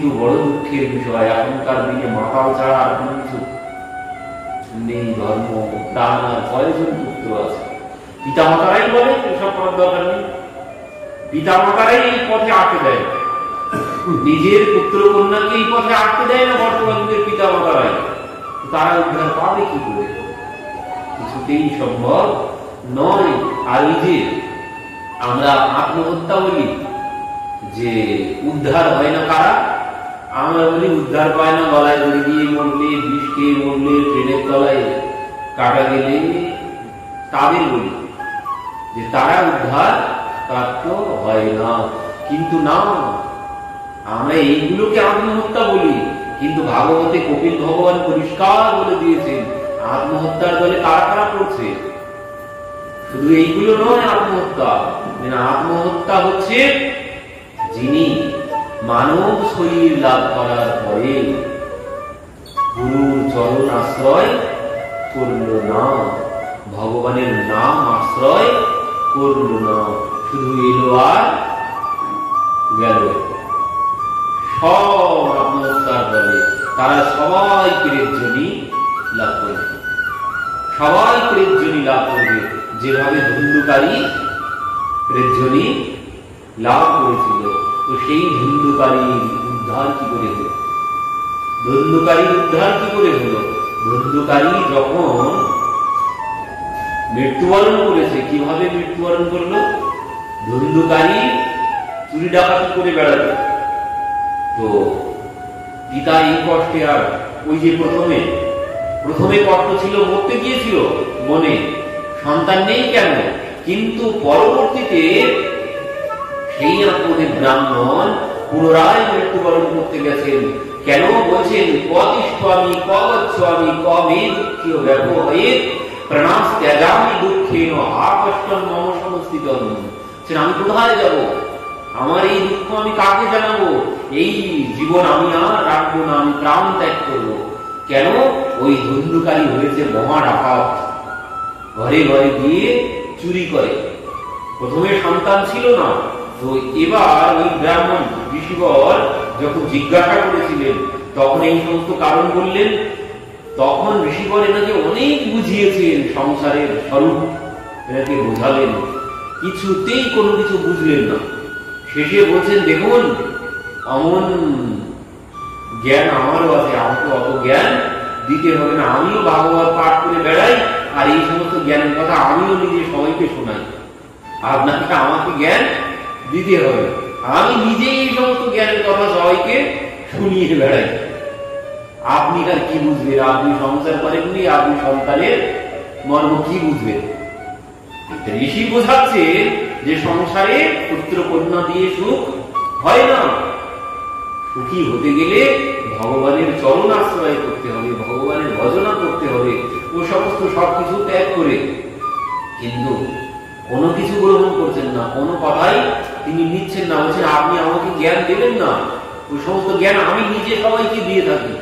কিন্তু বড় দুঃখের বিষয়, এখনকার দিনে মাতাল ছাড়া আর কোনো কিছু নেই। ধর্ম প্রাণ আর কয়জন পুত্র আছে? পিতা মাতারাই বলে এসব করার দরকার নেই, পিতা মাতারাই এই পথে আটকে দেয়, নিজের পুত্র কন্যাকে এই পথে আটকে দেয় না বর্তমান যুগের পিতা মাতারাই। তারা উদ্ধার পাবে কি করে? কিছুতেই সম্ভব নয়। আর এই যে আমরা আত্মহত্যা বলি যে উদ্ধার হয় না, কারা? আমরা বলি উদ্ধার পায় না গলায় দড়ি দিয়ে মরলে, বিষ খেয়ে মরলে, ট্রেনের তলায় কাটা গেলে, তাদের বলি যে তারা উদ্ধার প্রাপ্ত হয় না। কিন্তু না, আমরা এইগুলোকে আত্মহত্যা বলি, কিন্তু ভাগবতে কপিল ভগবান পরিষ্কার বলে দিয়েছেন আত্মহত্যার দলে কারা কারা পড়ছে। শুধু এইগুলো নয় আত্মহত্যা, আত্মহত্যা হচ্ছে যিনি মানব শরীর লাভ করার পরে গুরুর চরণ আশ্রয় করল না, ভগবানের নাম আশ্রয় করল না, শুধু এলো আর গেল। সব আত্মহত্যার দলে তারা সবাই প্রেতজনী লাভ করবে, সবাই প্রেতজনী লাভ করবে, যেভাবে ধুন্ধুকারী প্রেতজনী লাভ করেছিল। তো সেই ধুন্ধুকারী উদ্ধার কি করে হলো? ধুন্ধুকারী উদ্ধার কি করে হলো? ধুন্ধুকারী যখন মৃত্যুবরণ করেছে, কিভাবে মৃত্যুবরণ করলো? ধুন্ধুকারী চুরি ডাকাতি করে বেড়াতো। তো পিতা এই কষ্টে আর ওই যে প্রথমে কষ্ট ছিল, মরতে গিয়েছিল মনে, সন্তান নেই কেন, কিন্তু পরবর্তীতে সেই আপনাদের ব্রাহ্মণ পুনরায় মৃত্যুবরণ করতে গেছেন। কেন বলছেন? কতিষ্ঠমি কবচ্ছমি কমে দুঃখীয় ব্যবহয়ে প্রণাস ত্যাগামি দুঃখেন আকষ্টম মম সমস্তিতম। আমি কোথায় যাব? আমার এই দুঃখ আমি কাকে জানাবো? এই জীবন আমি আর রাখবো না, আমি প্রাণ ত্যাগ করবো। কেন? ওই ধুন্ধুকারী হয়েছে মহা ডাকাত, ঘরে ঘরে গিয়ে চুরি করে। প্রথমে সন্তান ছিল না, তো এবার ওই ব্রাহ্মণ ঋষিবর যখন জিজ্ঞাসা করেছিলেন তখন এই সমস্ত কারণ বললেন। তখন ঋষিবর এনাকে অনেক বুঝিয়েছেন, সংসারের স্বরূপ এনাকে বোঝালেন, কিছুতেই কোনো কিছু বুঝলেন না। শেষে বলছেন, দেখুন অমন জ্ঞান আমারও আছে, আমাকে অত জ্ঞান দিতে হবে না, আমিও ভাগবত পাঠ করে বেড়াই, আর এই সমস্ত জ্ঞানের কথা আমিও নিজে সবাইকে শোনাই, আপনাকে আমাকে জ্ঞান দিতে হবে, আমি নিজেই এই সমস্ত জ্ঞানের কথা সবাইকে শুনিয়ে বেড়াই। আপনি আর কি বুঝবেন? আপনি সংসার করেননি, আপনি সন্তানের মর্ম কি বুঝবেন? ঋষি বোঝাচ্ছে যে সংসারে পুত্র কন্যা দিয়ে সুখ হয় না, সুখী হতে গেলে ভগবানের চরণ আশ্রয় করতে হবে, ভগবানের ভজনা করতে হবে, ও সমস্ত সবকিছু ত্যাগ করে। কিন্তু কোনো কিছু গ্রহণ করছেন না, কোনো কথাই তিনি নিচ্ছেন না। বলছেন আপনি আমাকে জ্ঞান দেবেন না, ওই সমস্ত জ্ঞান আমি নিজে সবাইকে দিয়ে থাকি।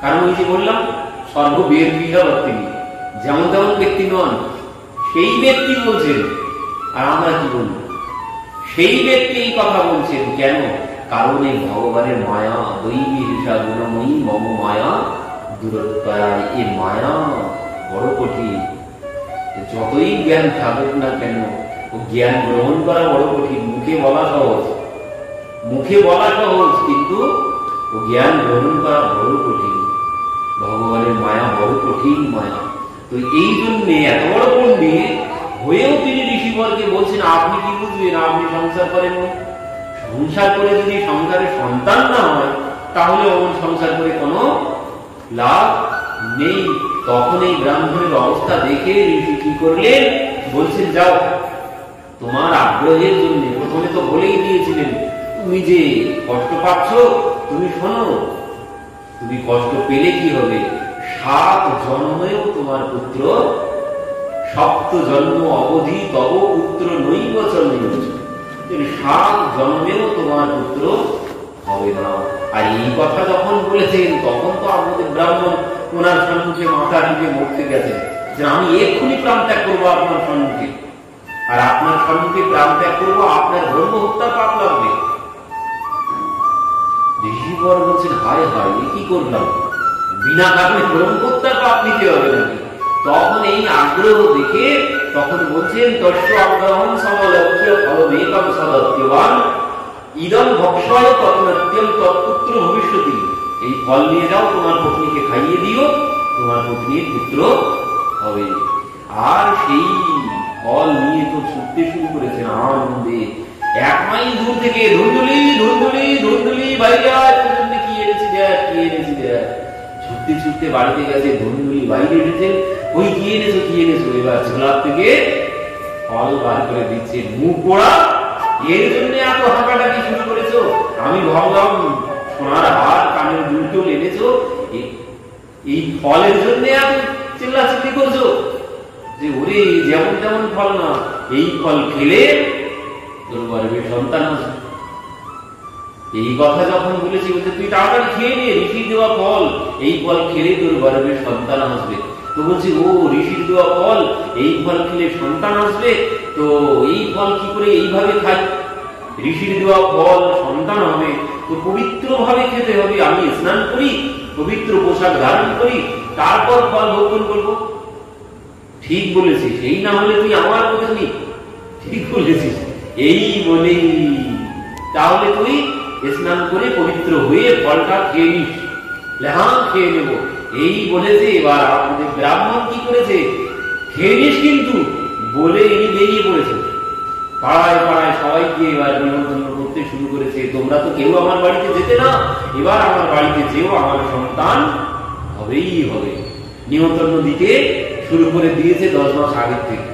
কারণ ওই যে বললাম সর্ববেদ বিশারদ, তিনি যেমন তেমন ব্যক্তি নন, সেই ব্যক্তি বলছেন। আর আমরা কি বলব? সেই ব্যক্তি এই কথা বলছেন কেন? কারণ এই ভগবানের মায়া, দৈবী ঋষা গুণময়ী মম মায়া দূরত্বয়া, এই মায়া বড় কঠিন। যতই জ্ঞান থাকুক না কেন, ও জ্ঞান গ্রহণ করা বড় কঠিন। মুখে বলা সহজ, কিন্তু ও জ্ঞান গ্রহণ করা বড় কঠিন। ভগবানের মায়া বড় কঠিন মায়া। তো এই জন্যে এত বড় পণ্ডিত হয়েও তিনি ঋষিবরকে বলছেন আপনি কি বুঝবেন? আপনি সংসার করেন, সংসার করে যদি সংসারের সন্তান না হয় তাহলে অমন সংসার করে কোনো লাভ নেই। তখন এই ব্রাহ্মণের অবস্থা দেখে ঋষি কি করলেন? বলছেন যাও, তোমার আগ্রহের জন্য প্রথমে তো বলেই দিয়েছিলেন তুমি যে কষ্ট পাচ্ছ, তুমি শোনো, তুমি কষ্ট পেলে কি হবে? 7 জন্মেও তোমার পুত্র, সপ্ত জন্ম অবধি তব পুত্র নৈব চন্দ্র, 7 জন্মেও তোমার পুত্র হবে না। আর এই কথা যখন বলেছেন তখন তো আমাদের ব্রাহ্মণ ওনার সম্মুখে মাথা ঢুকে মরতে গেছেন যে আমি এক্ষুনি প্রাণ ত্যাগ করবো আপনার সম্মুখে, আর আপনার সম্মুখে প্রাণ ত্যাগ করবো, আপনার ধর্ম হত্যার পাপ লাগবে। পর বলছেন হায় হায় কি করলাম, বিনা কারণে গ্রহণ করতে পাপ নিতে হবে নাকি। তখন এই আগ্রহ দেখে তখন বলছেন তস্য আগ্রহম সমলক্ষ্য ফলমেকম সদত্যবান ইদম ভক্ষয় তৎনত্যম তৎপুত্র ভবিষ্যতি। এই ফল নিয়ে যাও, তোমার পত্নীকে খাইয়ে দিও, তোমার পত্নীর পুত্র হবে। আর সেই ফল নিয়ে তো ছুটতে শুরু করেছেন আনন্দে। 1 মাইল দূর থেকে ধুন্দুলি ধুন্দুলি ধুন্দুলি বাইরে পর্যন্ত কি এনেছি দেখ, কি এনেছি দেখ। ছুটতে ছুটতে বাড়িতে গেছে, ধুন্দুলি বাইরে এসেছেন, ওই কি এনেছো কি এনেছো। এবার ঝোলার থেকে ফল বার করে দিচ্ছে। মুখ পোড়া, এর জন্য এত হাঁকাটাকি শুরু করেছো? আমি ভাবলাম সোনার হার কানের দুল এনেছো, এই ফলের জন্য এত চিল্লাচিল্লি করছো যে ওরে যেমন তেমন ফল না, এই ফল খেলে তোর গর্ভে সন্তান আসবে। এই কথা যখন বলেছি বলছে তুই তাড়াতাড়ি খেয়ে নে, ঋষির দেওয়া ফল, এই ফল খেলে তোর গর্ভে সন্তান আসবে। তো বলছি ও ঋষির দেওয়া ফল, এই ফল খেলে সন্তান আসবে, তো এই ফল কি করে এইভাবে খাই? ঋষির দেওয়া ফল সন্তান হবে তো পবিত্র ভাবে খেতে হবে। আমি স্নান করি, পবিত্র পোশাক ধারণ করি, তারপর ফল ভক্ষণ করবো। ঠিক বলেছিস, এই না হলে তুই আমার পত্নী। ঠিক বলেছিস, এই বলেই তাহলে তুই স্নান করে পবিত্র হয়ে ফলটা খেয়ে নিস। হ্যাঁ খেয়ে নেব, এই বলেছে। এবার আমাদের ব্রাহ্মণ কি করেছে, খেয়ে নিস কিন্তু বলে ইনি বেরিয়ে পড়েছে। পাড়ায় পাড়ায় সবাইকে এবার নিমন্ত্রণ করতে শুরু করেছে। তোমরা তো কেউ আমার বাড়িতে যেতে না, এবার আমার বাড়িতে যেও, আমার সন্তান হবেই হবে। নিমন্ত্রণ দিতে শুরু করে দিয়েছে 10 মাস আগের থেকে।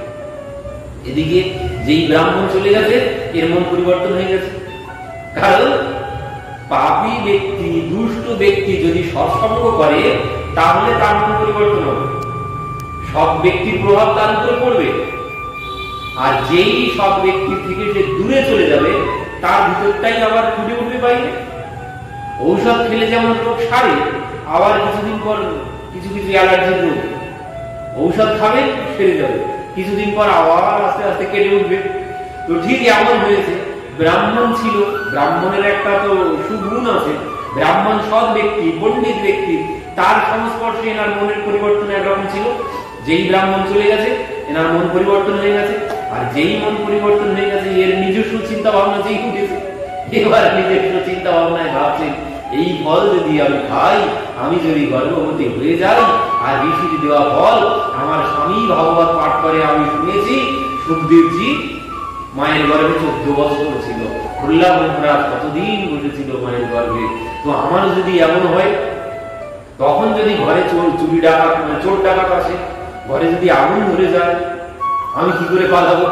এদিকে যেই ব্রাহ্মণ চলে গেছে এর মন পরিবর্তন হয়ে গেছে। কারণ পাপী ব্যক্তি, দুষ্ট ব্যক্তি যদি সৎসঙ্গ করে তাহলে তার মন পরিবর্তন হবে, সব ব্যক্তির প্রভাব তার উপরে পড়বে। আর যেই সব ব্যক্তির থেকে সে দূরে চলে যাবে তার ভিতরটাই আবার ফুটে উঠবে বাইরে। ঔষধ খেলে যেমন রোগ সারে, আবার কিছুদিন পর কিছু কিছু অ্যালার্জির রোগ ঔষধ খাবে সেরে যাবে, কিছুদিন পর আবার আস্তে আস্তে কেটে উঠবে। তো ঠিক এমন হয়েছে, ব্রাহ্মণ ছিল, ব্রাহ্মণের একটা তো সুগুণ আছে, ব্রাহ্মণ সৎ ব্যক্তি, পণ্ডিত ব্যক্তি, তার সংস্পর্শে এনার মনের পরিবর্তন একরকম ছিল। যেই ব্রাহ্মণ চলে গেছে এনার মন পরিবর্তন হয়ে গেছে, আর যেই মন পরিবর্তন হয়ে গেছে এর নিজস্ব চিন্তা ভাবনা যেই উঠেছে, এবার নিজস্ব চিন্তা ভাবনায় ভাবছে এই ফল যদি আমি খাই, আমি যদি গর্ভবতী হয়ে যাই, আর ঋষির দেওয়া ফল আমার স্বামী ভাগবত পাঠ করে আমি শুনেছি, সুখদেবজি মায়ের গর্ভে 14 বছর ছিল, প্রহ্লাদ মহারাজ কতদিন বসেছিল মায়ের গর্ভে। তো আমার যদি এমন হয়, তখন যদি ঘরে চুরি ডাকাত চোর ডাকাত আসে, ঘরে যদি আগুন ধরে যায়, আমি কি করে পালাবো?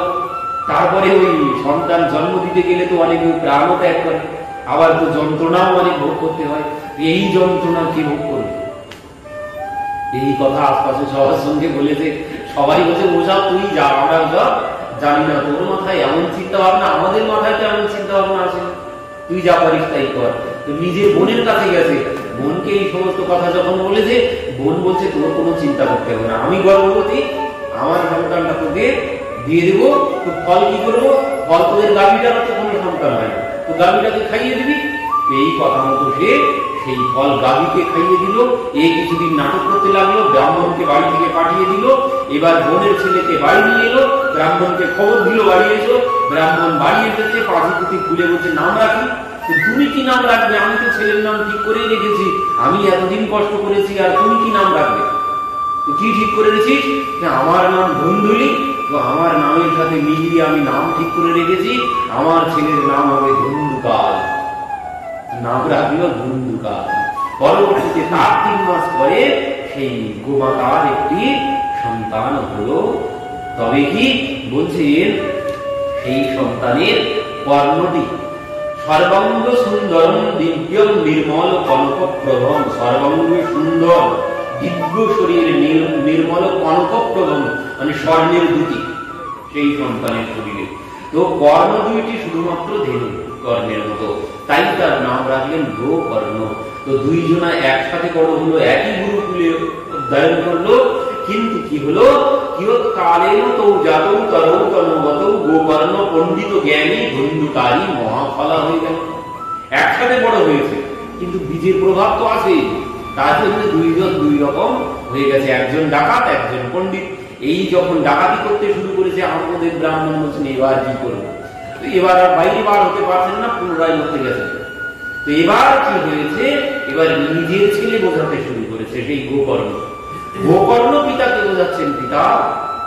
তারপরে ওই সন্তান জন্ম দিতে গেলে তো অনেক প্রাণও ত্যাগ করে, আবার তো যন্ত্রণাও অনেক ভোগ করতে হয়। এই যন্ত্রণা কে ভোগ করবে? এই কথা আশপাশে সবার সঙ্গে বলেছে, সবাই বলছে ওসব তুই যা, আমরা ওসব জানি না, তোর মাথায় এমন চিন্তা ভাবনা, আমাদের মাথায় তো এমন চিন্তা ভাবনা আছে, তুই যা পারিস তাই কর। তো নিজের বোনের কাছে গেছে, বোনকে এই সমস্ত কথা যখন বলেছে, বোন বলছে তোর কোনো চিন্তা করতে হবে না, আমি গর্ভবতী, আমার সন্তানটা তোকে দিয়ে দেবো। তো ফল কি করবো? ফল তোদের গাভীটার তো কোনো সন্তান হয় না, তো গাভীটাকে খাইয়ে দিবি। এই কথা মতো সে সেই ফল গাভীকে খাইয়ে দিল। এই কিছুদিন নাটক করতে লাগলো, ব্রাহ্মণকে বাড়ি থেকে পাঠিয়ে দিল। এবার বোনের ছেলেকে বাড়ি নিয়ে এলো, ব্রাহ্মণকে খবর দিল বাড়ি এসো। ব্রাহ্মণ বাড়ি এসেছে, পাঁচি পুঁতি খুলে বলছে নাম রাখি। তুমি কি নাম রাখবে? আমি তো ছেলের নাম ঠিক করেই রেখেছি, আমি এতদিন কষ্ট করেছি, আর তুমি কি নাম রাখবে? কি ঠিক করে রেখেছিস? আমার নাম ধুন্দুলি, তো আমার নামের সাথে মিলিয়ে আমি নাম ঠিক করে রেখেছি, আমার ছেলের নাম হবে ধুন্দুকাল। নাম রাখলো ধুন্দুকাল। পরবর্তীতে তার 3 মাস পরে সেই গোমাতার একটি সন্তান হলো। তবে কি বলছেন, সেই সন্তানের বর্ণটি সর্বাঙ্গ সুন্দরম দিব্যম নির্মল কনকপ্রভম। সর্বাঙ্গ সুন্দর, দিব্য শরীর, নির্মল কনকপ্রভম মানে স্বর্ণের দুটি সেই সন্তানের শরীরে। তো কর্ণ দুইটি শুধুমাত্র ধেনু কর্ণের মতো, তাই তার নাম রাখলেন গোকর্ণ। তো দুইজনা একসাথে বড় হলো, একই গুরুকুলে অধ্যয়ন করলো, কিন্তু কি হলো, কিয়ৎকালেন তৌ জাতৌ তরৌ তনুবতৌ গোকর্ণ পণ্ডিত জ্ঞানী ধুন্দুকারী মহাফলা হয়ে গেল। একসাথে বড় হয়েছে, কিন্তু বীজের প্রভাব তো আছে। তার জন্য দুইজন দুই রকম হয়ে গেছে, একজন ডাকাত একজন পণ্ডিত। এই যখন ডাকাতি করতে শুরু করেছে আমাদের ব্রাহ্মণ বলছেন এবার কি করবো, তো এবার আর বাইরে বার হতে পারছেন না, পুনরায় মরতে গেছেন। তো এবার কি হয়েছে, এবার নিজের ছেলে বোঝাতে শুরু করেছে, সেই গোকর্ণ। গোকর্ণ পিতাকে বোঝাচ্ছেন, পিতা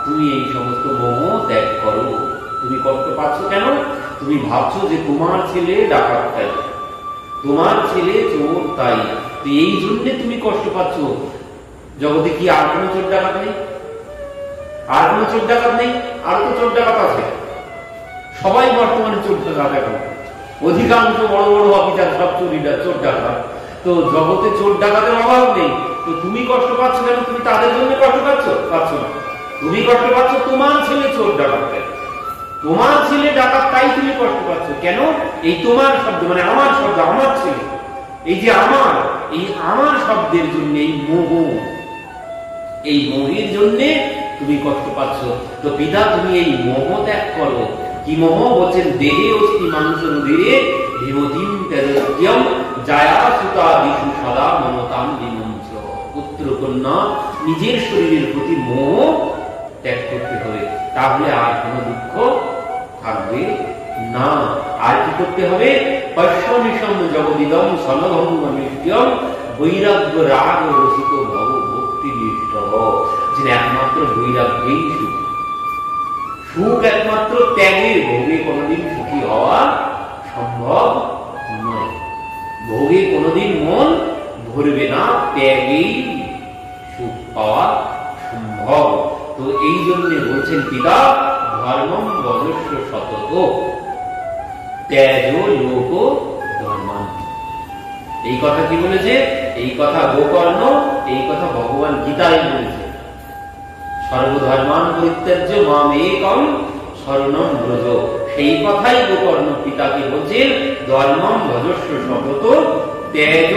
তুমি এই সমস্ত মোহ ত্যাগ করো। তুমি কষ্ট পাচ্ছ কেন? তুমি ভাবছো যে তোমার ছেলে ডাকাত তাই, তোমার ছেলে চোর তাই, তো এই জন্য তুমি কষ্ট পাচ্ছ। জগতে কি আর কোনো চোর ডাকাত নেই? আর কোনো চোর ডাকাত নেই? আর তো চোর ডাকাত আছে, সবাই বর্তমানে চোর ডাকাত। এখন অধিকাংশ বড় বড় অফিসার সব চোর ডাকাত। তো জগতে চোর ডাকাতের অভাব নেই, তো তুমি কষ্ট পাচ্ছ কেন? তুমি তাদের জন্য কষ্ট পাচ্ছ না, তুমি কষ্ট পাচ্ছ তোমার ছেলে চোর ডাকাত, তোমার ছেলে ডাকাত তাই তুমি কষ্ট পাচ্ছ। কেন? এই তোমার শব্দ মানে আমার শব্দ, আমার ছেলে, এই যে আমার, এই আমার শব্দের জন্য, এই মোহ, এই মোহের জন্য তুমি কষ্ট পাচ্ছ। তো পিতা তুমি এই মোহ ত্যাগ করো। কি মোহ? বলছেন দেহে অস্তি মানুষ রুধিরে বিমতিম তেজস্যম জায়া সুতা দিশু সদা মমতাম বিমঞ্চ। পুত্র কন্যা নিজের শরীরের প্রতি মোহ ত্যাগ করতে হবে, তাহলে আর কোনো দুঃখ থাকবে না। আর কি করতে হবে? পশ্যনিষম জগদিদম সনভঙ্গমিষ্ট্যম বৈরাগ্য রাগ রসিক ভব ভক্তি নিষ্ঠ। যে একমাত্র বৈরাগ্যেই সুখ, সুখ একমাত্র ত্যাগে, ভোগে কোনোদিন সুখী হওয়া সম্ভব নয়। ভোগে কোনোদিন মন ভরবে না, ত্যাগেই সুখ পাওয়া সম্ভব। তো এই জন্য বলছেন পিতা ধর্মম বজস্ব সতত ত্যাজ লোক ধর্মান। এই কথা কি বলেছে? এই কথা গোকর্ণ, এই কথা ভগবান গীতায় বলেছে। সর্বধর্মান পরিত্যাজ্য মাম একম শরণম ব্রজ। সেই কথাই গোকর্ণ পিতাকে বলছেন, ধর্মম ভজস্ব সতত ত্যাজ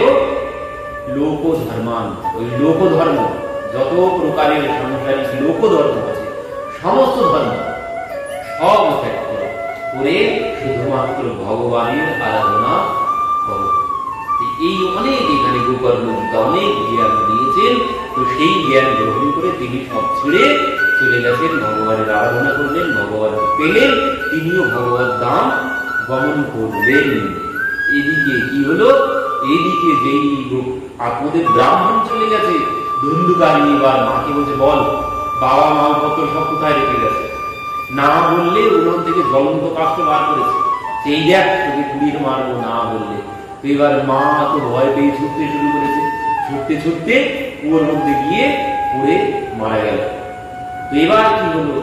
লোক ধর্মান। ওই লোক ধর্ম, যত প্রকারের সাংসারিক লোক ধর্ম আছে, সমস্ত ধর্ম সব ত্যাগ করো, করে শুধুমাত্র ভগবানের আরাধনা করো। এই অনেক এখানে গোকর্ণ গীতা অনেক জ্ঞান দিয়েছেন। তো সেই জ্ঞান গ্রহণ করে তিনি সব ছেড়ে চলে গেছেন, ভগবানের আরাধনা করলেন, ভগবান পেলেন, তিনিও ভগবত ধাম গমন করলেন। এদিকে কি হলো? এদিকে যেই আপনাদের ব্রাহ্মণ চলে গেছে, ধুন্ধুকারী এবার মাকে বলছে বল বাবা মালপত্র সব কোথায় রেখে গেছে। না বললে উনুন থেকে জ্বলন্ত কাষ্ঠ বার করেছে, সেই দেখ তোকে পুড়িয়ে মারবো না বললে। তো এবার মা তো ভয় পেয়ে ছুটতে শুরু করেছে, ছুটতে ছুটতে কুয়োর মধ্যে গিয়ে পড়ে মারা গেল। তো এবার কি হলো?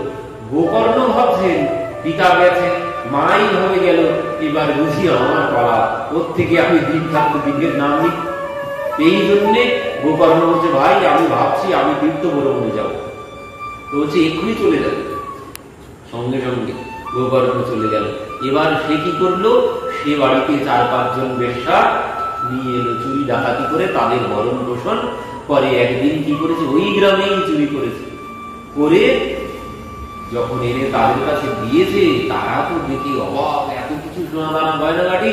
গোকর্ণ ভাবছেন পিতা গেছে, মাই ভাবে গেল, এবার বুঝি আমার পালা, ওর থেকে আমি দিন থাকতে দিনের নাম নিই। এই জন্যে গোকর্ণ বলছে ভাই আমি ভাবছি আমি তীর্থ ভ্রমণে যাবো। তো বলছে এক্ষুনি চলে যাবে। সঙ্গে সঙ্গে গোকর্ণ চলে গেল। এবার সে কি করলো? সে বাড়িতে 4-5 জন বেশ্যা নিয়ে এলো, চুরি ডাকাতি করে তাদের ভরণ পোষণ করে। একদিন কি করেছে? ওই গ্রামেই চুরি করেছে, করে যখন এনে তাদের কাছে দিয়েছে, তারা তো দেখে অবাক, এত কিছু সোনা দানা গয়নাগাটি।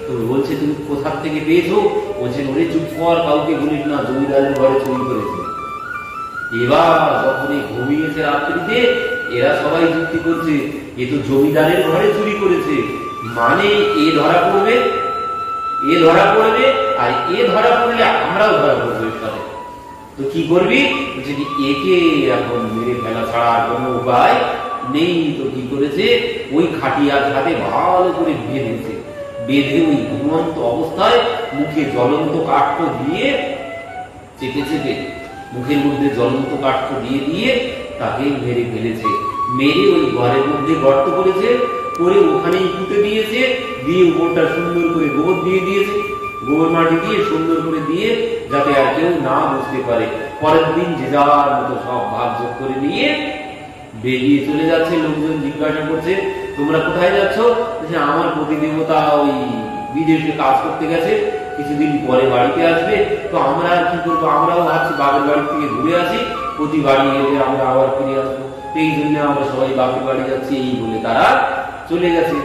তো বলছে তুমি কোথা থেকে পেয়েছো? বলছেন ওরে চুপ কর, কাউকে বলিস না, জমিদারের ঘরে চুরি করেছে। এবার যখন ঘুমিয়েছে রাত্রিতে, এরা সবাই যুক্তি করছে এ তো জমিদারের ঘরে চুরি করেছে, মানে এ ধরা পড়বে, এ ধরা পড়বে, আর এ ধরা পড়লে আমরাও ধরা পড়বো সাথে। তো কি করবি? বলছে একে এখন মেরে ফেলা ছাড়া আর কোনো উপায় নেই। তো কি করেছে? ওই খাটিয়ার সাথে ভালো করে বেঁধেছে, বেঁধে ওই ঘুমন্ত অবস্থায় মুখে জ্বলন্ত কাঠ দিয়ে চেপে চেপে, মুখের মধ্যে জ্বলন্ত কাঠ দিয়ে দিয়ে তাকে মেরে ফেলেছে। মেরে ওই ঘরের মধ্যে গর্ত করেছে, করে ওখানেই পুঁতে দিয়েছে, দিয়ে উপরটা সুন্দর করে গোবর দিয়ে দিয়েছে, গোবর মাটি দিয়ে সুন্দর করে দিয়ে, যাতে আর কেউ না বুঝতে পারে। পরের দিন যে যাওয়ার মতো সব ভাগ যোগ করে নিয়ে বেরিয়ে চলে যাচ্ছে। লোকজন জিজ্ঞাসা করছে তোমরা কোথায় যাচ্ছ? আমার প্রতিদেবতা ওই বিদেশে কাজ করতে গেছে, কিছুদিন পরে বাড়িতে আসবে। তো আমরা আর কি করবো? আমরাও ভাবছি বাপের বাড়ি থেকে ঘুরে আসি, প্রতি বাড়ি এসে আমরা আবার ফিরে আসবো, এই জন্য আমরা সবাই বাপের বাড়ি যাচ্ছি। এই বলে তারা চলে গেছে।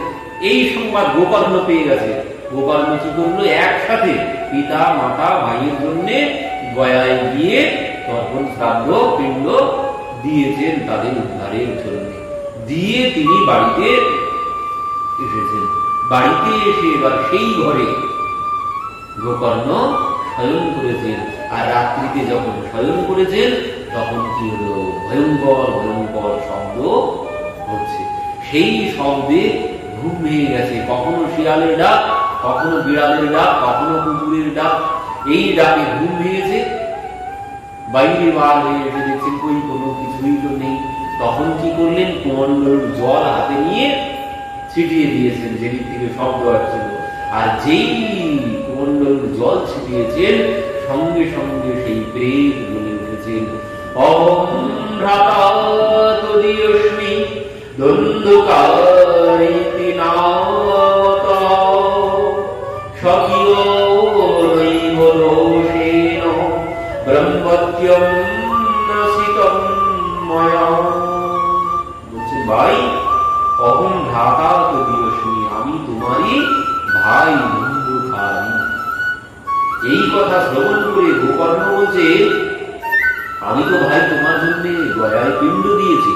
এই সংবাদ গোকর্ণ পেয়ে গেছে। গোকর্ণ কি করলো? একসাথে পিতা মাতা ভাইয়ের জন্য গয়ায় গিয়ে তর্পণ শ্রাদ্ধ পিণ্ড দিয়েছেন তাদের উদ্ধারের জন্য। দিয়ে তিনি বাড়িতে এসেছেন। বাড়িতে এসে এবার সেই ঘরে গোকর্ণ শয়ন করেছেন। আর রাত্রিতে যখন শয়ন করেছেন তখন কি হলো, ভয়ঙ্কর ভয়ঙ্কর শব্দ হচ্ছে। সেই শব্দে ঘুম ভেঙে গেছে। কখনো শিয়ালের ডাক, কখনো বিড়ালের ডাক, কখনো কুকুরের ডাক। এই ডাকে ঘুম ভেঙেছে। বাইরে বার হয়ে এসে দেখছেন কই কোনো কিছুই তো নেই। তখন কি করলেন, কুমণ্ডল জল হাতে নিয়ে ছিটিয়ে দিয়েছেন যেদিক থেকে শব্দ আসছিল। আর যেই কুমণ্ডল জল ছিটিয়েছেন সঙ্গে সঙ্গে সেই প্রেত বলে উঠেছেন, অহং ভ্রাতাতদীয়স্মি দ্বন্দ্বকারিতি নামতা স্বকীয় নৈব দোষেন ব্রহ্মত্যম নাসিতম ময়া। বলছেন ভাই, অহং ভ্রাতাতদীয়স্মি, আমি তোমারই ভাই, বন্ধুখানি। এই কথা শ্রবণ করে গোকর্ণ বলছে, আমি তো ভাই তোমার জন্য গয়ায় পিণ্ড দিয়েছি,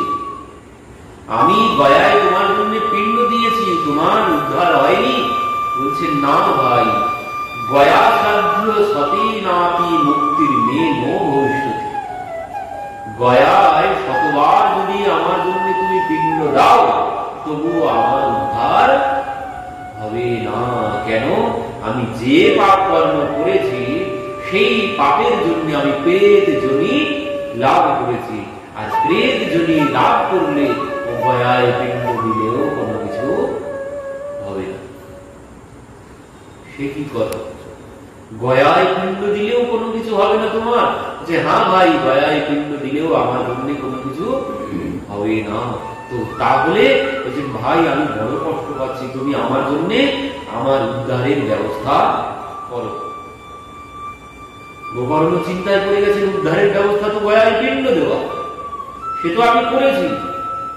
আমি গয়ায় তোমার জন্য পিণ্ড দিয়েছি, তোমার উদ্ধার হয়নি। বলছে না ভাই, গয়া সাধ্য সতী নাতি মুক্তির মেয়ে নো ভবিষ্যৎ। গয়ায় শতবার যদি আমার জন্য তুমি পিণ্ড দাও তবুও আমার উদ্ধার হবে না। কেন? আমি যে পাপ কর্ম করেছি সেই পাপের জন্য আমি প্রেত যোনি লাভ করেছি। আর প্রেত যোনি লাভ করলে গয়ায় পিণ্ড দিলেও কোনো কিছু হবে না। সে কি কথা, গয়ায় পিণ্ড দিলেও কোনো কিছু হবে না তোমার? যে হ্যাঁ ভাই, গয়ায় পিণ্ড দিলেও আমার জন্য কোনো কিছু হবে না। তো তাহলে বলছেন ভাই, আমি বড় কষ্ট পাচ্ছি, তুমি আমার জন্য আমার উদ্ধারের ব্যবস্থা করো। গোকর্ণ চিন্তায় পড়ে গেছেন, উদ্ধারের ব্যবস্থা তো গয়ায় পিণ্ড দেওয়া, সে তো আমি করেছি।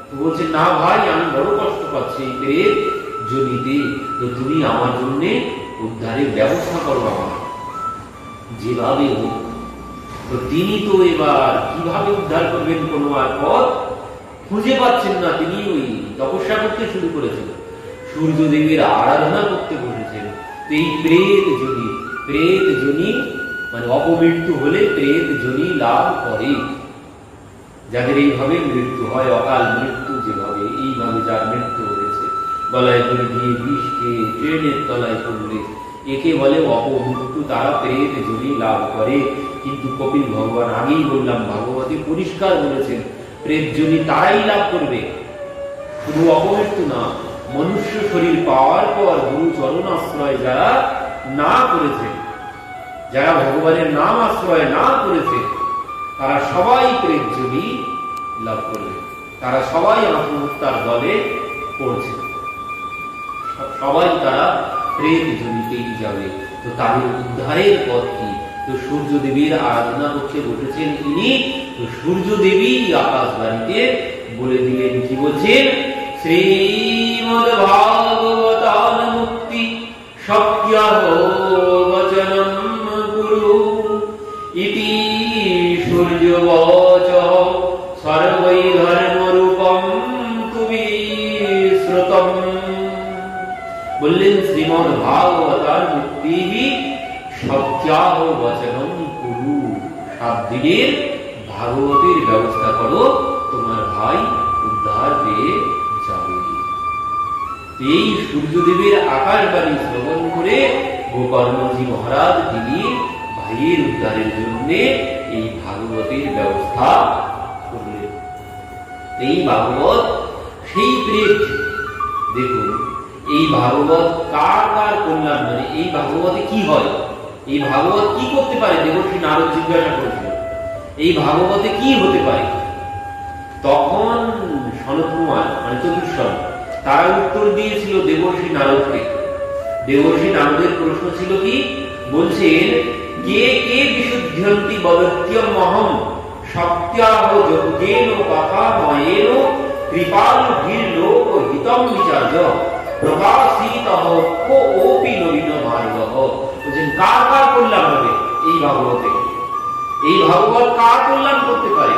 তো বলছে না ভাই, আমি বড় কষ্ট পাচ্ছি এই প্রেত যোনিতে, তো তুমি আমার জন্য উদ্ধারের ব্যবস্থা করো আমার যেভাবে হোক। তো তিনি তো এবার কিভাবে উদ্ধার করবেন কোনো আর পথ খুঁজে পাচ্ছেন না। তিনি ওই তপস্যা করতে শুরু করেছেন, সূর্যদেবের আরাধনা করতে বসেছেন। এই প্রেত যোনি মানে অপমৃত্যু হলে প্রেত যোনি লাভ করে। যাদের এইভাবে মৃত্যু হয়, অকাল মৃত্যু যেভাবে, এইভাবে যার মৃত্যু হয়েছে, গলায় করে দিয়ে বিষ খেয়ে ট্রেনের তলায় পড়লে, একে বলে অপমৃত্যু। তারা প্রেত যোনি লাভ করে। কিন্তু কপিল ভগবান, আগেই বললাম, ভাগবতে পরিষ্কার বলেছেন প্রেত যোনি তারাই লাভ করবে, শুধু অপমৃত্যু না। মনুষ্য শরীর পাওয়ার পর গুরু চরণ আশ্রয় যারা না করেছে, যারা ভগবানের নাম আশ্রয় না করেছে, তারা সবাই প্রেত যোনি লাভ করবে। তারা সবাই আত্মহত্যার দলে পড়ছে, সবাই তারা প্রেত যোনিতেই যাবে। তো তাদের উদ্ধারের পথ কি? তো সূর্যদেবীর আরাধনা করতে বসেছেন তিনি। তো সূর্যদেবী আকাশবাণীতে বলে দিলেন, কি বলছেন? শ্রীমদ্ ভাগবতান মুক্তি শক্যঃ বচনম গুরু ইতি সূর্যবচঃ সর্বৈ ধর্মরূপম কুবিশ্রুতম। বললেন শ্রীমদ্ ভাগবতার মুক্তি শক্যঃ বচনম কুরু, 7 দিনের ভাগবতের ব্যবস্থা করো, তোমার ভাই উদ্ধার পেয়ে যাবে। এই সূর্যদেবের আকাশবাণী শ্রবণ করে গোকর্ণজি মহারাজ তিনি ভাইয়ের উদ্ধারের জন্য এই ভাগবতের ব্যবস্থা করলেন। এই ভাগবত সেই প্রেত, দেখুন এই ভাগবত কার কার কল্যাণ, মানে এই ভাগবতে কি হয়, এই ভাগবত কি করতে পারে? দেবর্ষি নারদ জিজ্ঞাসা করেছিল এই ভাগবতে কি হতে পারে। তখন সনত কুমার মানে চতুর্শন তারা উত্তর দিয়েছিল দেবর্ষি নারদকে। দেবর্ষি নারদের প্রশ্ন ছিল কি, বলছেন কে কে বিশুদ্ধন্তি বদত্যমহম সত্যাহ যজ্ঞেন কথাময়েন কৃপাল ভীরলোক হিতম বিচার্য প্রকাশিতঃ কোপি নবীন মার্গঃ বলছেন কার কার কল্যাণ হবে এই ভাগবতে, এই ভাগবত কার কল্যাণ করতে পারে।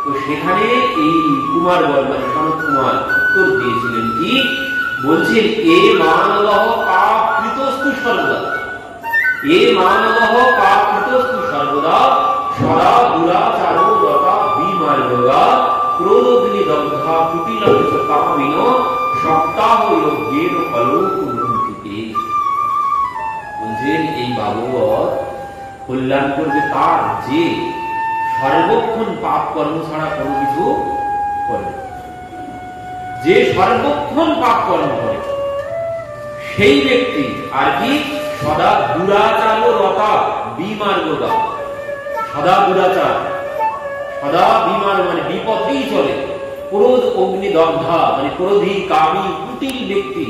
তো সেখানে এই কুমার বল মানে সনত কুমার উত্তর দিয়েছিলেন কি, বলছেন এ মানব কাকৃতস্তু সর্বদা, এ মানব কাকৃতস্তু সর্বদা সদা দুরাচার রতা বিমার্গা ক্রোধগ্নি দগ্ধা কুটিলজ্জ কামিন সপ্তাহ যজ্ঞের ফলোকুন্তিতে। বলছেন এই ভাগবত কল্যাণ করবে তার যে সর্বক্ষণ পাপ কর্ম ছাড়া কোনো কিছু করে, যে সর্বক্ষণ পাপ কর্ম করে সেই ব্যক্তি আর কি সদা দুরাচার রতা বিমার্গা, সদা দুরাচার সদা বিমার মানে বিপথেই চলে, ক্রোধ অগ্নি দগ্ধা মানে ক্রোধী কামী কুটিল ব্যক্তি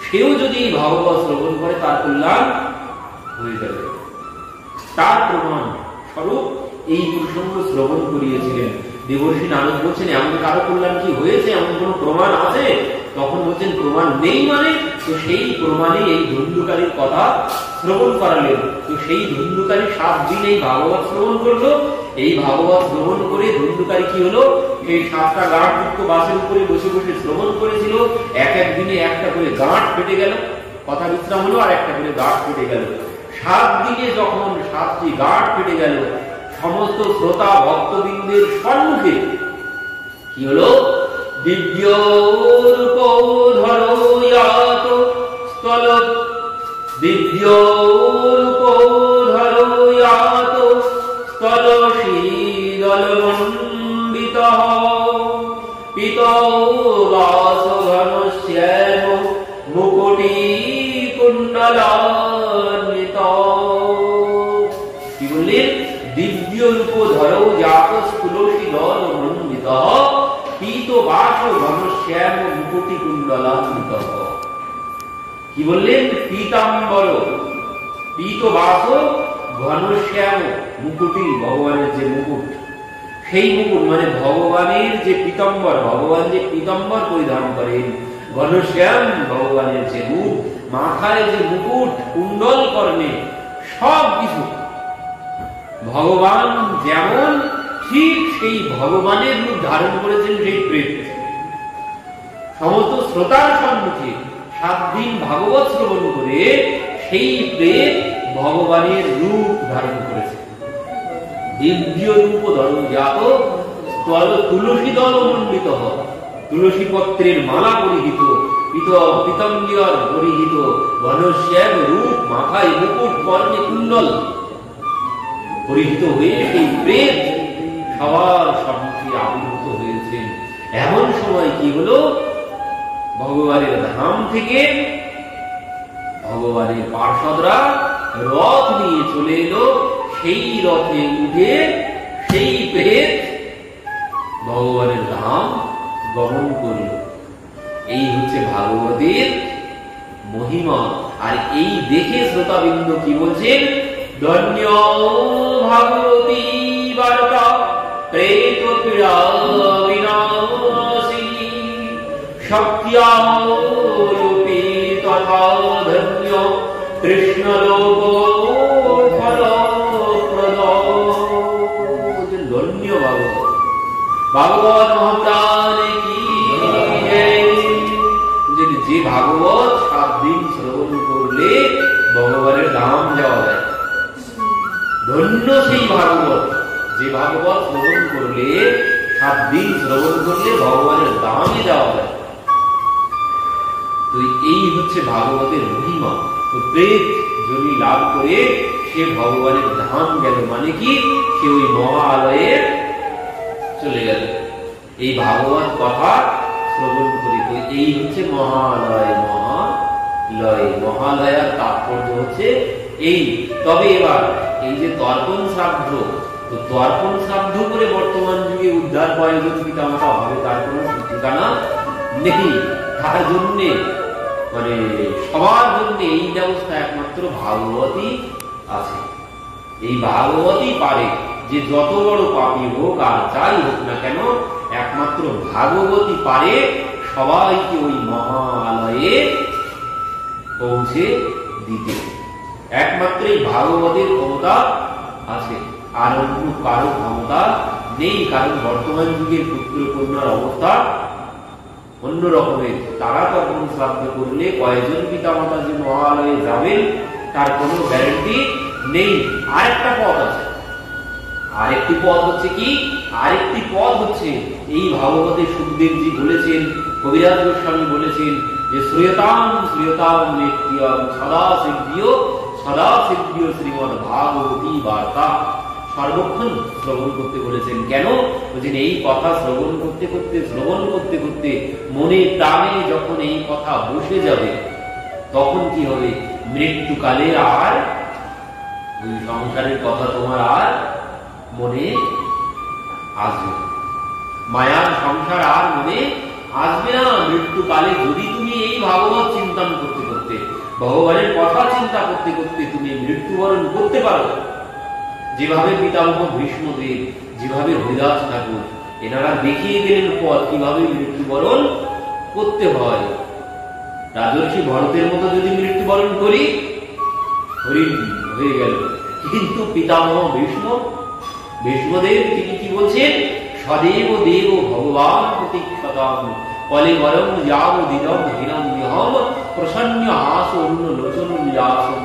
সেও যদি ভাগবত শ্রবণ করে তার কল্যাণ হয়ে যাবে। তার প্রমাণ স্বরূপ এই প্রসঙ্গ শ্রবণ করিয়েছিলেন দেবর্ষী নারদ। বলছেন এমন কারো কল্যাণ কি হয়েছে, এমন কোন প্রমাণ আছে? তখন বলছেন প্রমাণ নেই, মানে তো সেই প্রমাণে এই ধুন্ধুকারীর কথা শ্রবণ করালেন। তো সেই ধুন্ধুকারী 7 দিন এই ভাগবত শ্রবণ করলো। এই ভাগবত শ্রবণ করে ধুন্ধুকারী কি হলো, এই 7টা গাঁটযুক্ত বাসের উপরে বসে বসে শ্রবণ করেছিল। এক এক দিনে একটা করে গাঁট ফেটে গেল, কথা বিশ্রাম হলো, আর একটা করে গাঁট ফেটে গেল। 7 দিনে যখন 7টি গাঁট ফেটে গেল, সমস্ত শ্রোতা ভক্তবৃন্দের সম্মুখে কি হলো, দিব্য রূপ ধরয়াত স্থল, দিব্য রূপ ধরয়াত স্থল শীতল মণ্ডিত পিতবাস ঘনশ্যাম মুকুটি কুণ্ডলান্বিত। কি বললেন, দিব্য রূপ ধরো জাত স্থূলসী দল মণ্ডিত পীতবাস ঘনশ্যাম মুকুটি কুণ্ডলান্বিত। কি বললেন, পীতাম্বর পীতবাস ঘনশ্যাম মুকুটি, ভগবানের যে মুকুট, সেই মুকুট মানে ভগবানের যে পীতাম্বর, ভগবান যে পীতাম্বর পরিধান করেন, ঘনশ্যাম ভগবানের যে রূপ, মাথায় যে মুকুট, কুণ্ডল কর্ণে, সব কিছু ভগবান যেমন ঠিক সেই ভগবানের রূপ ধারণ করেছেন সেই প্রেত। সমস্ত শ্রোতার সম্মুখে 7 দিন ভাগবত শ্রবণ করে সেই প্রেত ভগবানের রূপ ধারণ করেছে। দিব্য রূপ ধরজাত স্থল তুলসী দল মণ্ডিত, তুলসী পত্রের মালা পরিহিত, পীতাম্বর পরিহিত, ঘনশ্যাম রূপ, মাথায় মুকুট, কর্ণে কুণ্ডল পরিহিত হয়ে সেই প্রেত সবার সম্মুখে আবির্ভূত হয়েছেন। এমন সময় কি হলো, ভগবানের ধাম থেকে ভগবানের পার্ষদরা রথ নিয়ে চলে এলো। সেই রথে উঠে সেই প্রেত ভগবানের ধাম গমন করল। এই হচ্ছে ভাগবতের মহিমা। আর এই দেখে শ্রোতাবৃন্দ কি বলছেন, ধন্য ভাগবতী বার্তা প্রেত পীড়া বিনাশিনী শক্তিয়ারূপী তথা ধন্য কৃষ্ণ লোক ফলপ্রদ। ধন্য ভাগবত, ভাগবত মহাপ্রাণ কি যে ভাগবত 7 দিন শ্রবণ করলে ভগবানের ধাম যাওয়া যায়। ধন্য সেই ভাগবত, যে ভাগবত শ্রবণ করলে 7 দিন শ্রবণ করলে ভগবানের ধামে যাওয়া যায়। তো এই হচ্ছে ভাগবতের মহিমা। তো প্রেত যদি লাভ করে সে ভগবানের ধাম গেল, মানে কি সে ওই মহালয়ে চলে গেল। এই ভাগবত কথা শ্রবণ করি। তো এই হচ্ছে মহালয়। মহালয়ার তাৎপর্য হচ্ছে এই। তবে এবার এই যে তর্পণ শ্রাদ্ধ, তো তর্পণ শ্রাদ্ধ করে বর্তমান যুগে উদ্ধার প্রয়োজন পিতামাতা হবে তার কোন ঠিকানা নেই। তার জন্য মানে সবার জন্য এই ব্যবস্থা একমাত্র ভাগবতই আছে। এই ভাগবতই পারে যে যত বড় পাপী হোক আর যাই হোক না কেন, একমাত্র ভাগবতী পারে সবাইকে ওই মহালয়ে পৌঁছে দিতে। একমাত্র এই ভাগবতের ক্ষমতা আছে, আর অন্য কারো ক্ষমতা নেই। কারণ বর্তমান যুগের পুত্র কন্যার অবস্থা অন্য রকমের। তারা তখন শ্রাদ্ধ করলে কয়েকজন পিতামাতা যে মহালয়ে যাবেন তার কোনো গ্যারান্টি নেই। আরেকটা পথ আছে, আরেকটি পথ হচ্ছে কি, আরেকটি পথ হচ্ছে এই ভাগবতে সুখদেবজি বলেছেন, কবিরাজ গোস্বামী বলেছেন যে শ্রীয়তাম শ্রীয়তাম নিত্যম সদা সিদ্ধিয় শ্রীমদ ভাগবতী বার্তা, সর্বক্ষণ শ্রবণ করতে বলেছেন। কেন বলছেন, এই কথা শ্রবণ করতে করতে মনে প্রাণে যখন এই কথা বসে যাবে তখন কি হবে, মৃত্যুকালে আর ওই সংসারের কথা তোমার আর মনে আসবে, মায়ার সংসার আর মনে আসবে না। মৃত্যুকালে যদি তুমি এই ভাগবত চিন্তন করতে করতে, ভগবানের কথা চিন্তা করতে করতে তুমি মৃত্যুবরণ করতে পারো, যেভাবে পিতামহ ভীষ্মদেব, যেভাবে হরিদাস ঠাকুর এনারা দেখিয়ে গেলেন পথ কিভাবে মৃত্যুবরণ করতে হয়। রাজর্ষি ভরতের মতো যদি মৃত্যুবরণ করি হরিণ হয়ে গেল, কিন্তু পিতামহ ভীষ্মদেব তিনি কি বলছেন, সদেব দেব ভগবান প্রতীক্ষতাম ফলে বরং যাব দিদম হিরণ্যহম প্রসন্ন হাস অন্য লোচন উল্লাসম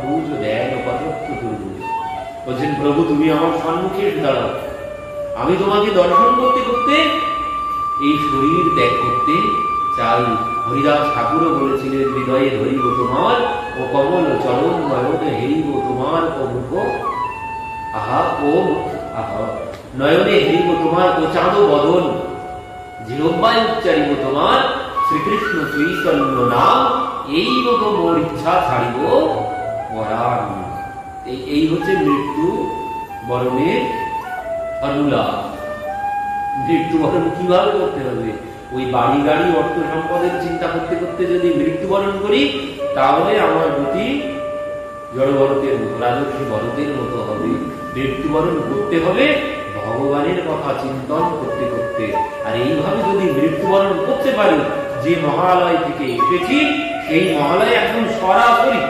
বুঝ দেন পদত্ব দুর্বল। বলছেন, প্রভু তুমি আমার সম্মুখে দাঁড়াও, আমি তোমাকে দর্শন করতে করতে এই শরীর ত্যাগ করতে চাই। হরিদাস ঠাকুরও বলেছিলেন, হৃদয়ে ধরিব তোমার ও কমল চরণ নয়নে হেরিব তোমার ও মুখ আহা ও আহা, নয়নে হেরিব তোমার ও চাঁদ বদন, জিহ্বায় উচ্চারিব তোমার শ্রীকৃষ্ণ চৈতন্য নাম, এই মতো মোর ইচ্ছা ছাড়িব পরাণ। এই হচ্ছে মৃত্যু বরণের ফর্মুলা। মৃত্যুবরণ কিভাবে করতে হবে, ওই বাড়ি গাড়ি অর্থ সম্পদের চিন্তা করতে করতে যদি মৃত্যুবরণ করি তাহলে আমার গতি জড় ভরতের মতো, রাজর্ষি ভরতের মতো হবে। মৃত্যুবরণ করতে হবে ভগবানের কথা চিন্তন করতে করতে। আর এইভাবে যদি মৃত্যুবরণ করতে পারি, যে মহালয় থেকে এসেছি সেই মহালয় একদম সরাসরি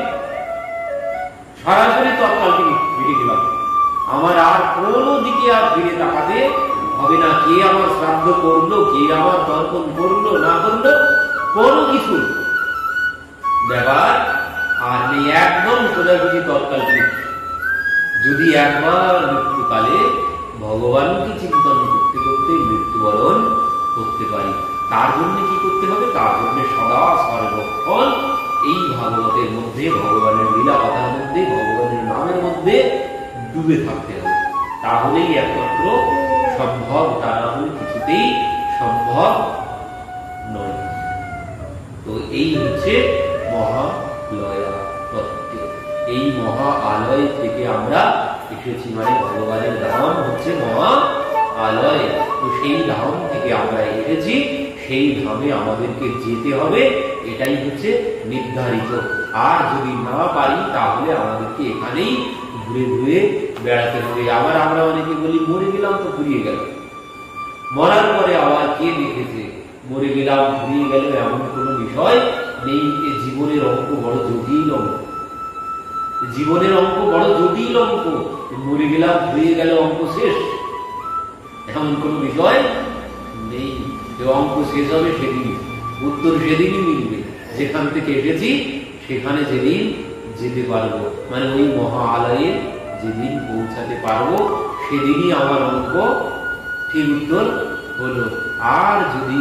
তৎকাল থেকে ফিরে গেলাম, আমার আর কোনো দিকে আর ফিরে তাকাতে হবে না। কে আমার শ্রাদ্ধ করলো, কে আমার তর্পণ করলো না করলো, কোনো কিছু ব্যাপার আর নেই, একদম সোজাসুজি তৎকাল ফিরে। যদি একবার মৃত্যুকালে ভগবানকে চিন্তন করতে করতে মৃত্যুবরণ করতে পারি, তার জন্য কি করতে হবে, তার জন্য সদা সর্বক্ষণ এই ভাগবতের মধ্যে, ভগবানের লীলা কথার মধ্যে, ভগবানের নামের মধ্যে ডুবে থাকতে হবে। তাহলেই একমাত্র সম্ভব, তা না হলে কিছুতেই সম্ভব নয়। তো এই হচ্ছে মহালয়া তত্ত্ব। এই মহা আলয় থেকে আমরা এসেছি, মানে ভগবানের ধাম হচ্ছে মহা আলয়। তো সেই ধাম থেকে আমরা এসেছি, সেই ধামে আমাদেরকে যেতে হবে, এটাই হচ্ছে নির্ধারিত। আর যদি না পারি তাহলে আমাদেরকে এখানেই ঘুরে ঘুরে বেড়াতে হবে। আবার আমরা অনেকে বলি মরে গেলাম তো ফুরিয়ে গেল, মরার পরে আবার কে দেখেছে, মরে গেলাম ফুরিয়ে গেল এমন কোনো বিষয় নেই। জীবনের অঙ্ক বড় জটিল অঙ্ক, জীবনের অঙ্ক বড় জটিল অঙ্ক। মরে গেলাম ফুরিয়ে গেল অঙ্ক শেষ এমন কোনো বিষয় নেই। যে অঙ্ক শেষ হবে সেদিনই, উত্তর সেদিনই মিলবে। যেখান থেকে এসেছি সেখানে যেদিন যেতে পারবো, মানে ওই মহা আলয়ে যেদিন পৌঁছাতে পারবো সেদিনই আমার অঙ্ক ঠিক উত্তর হলো। আর যদি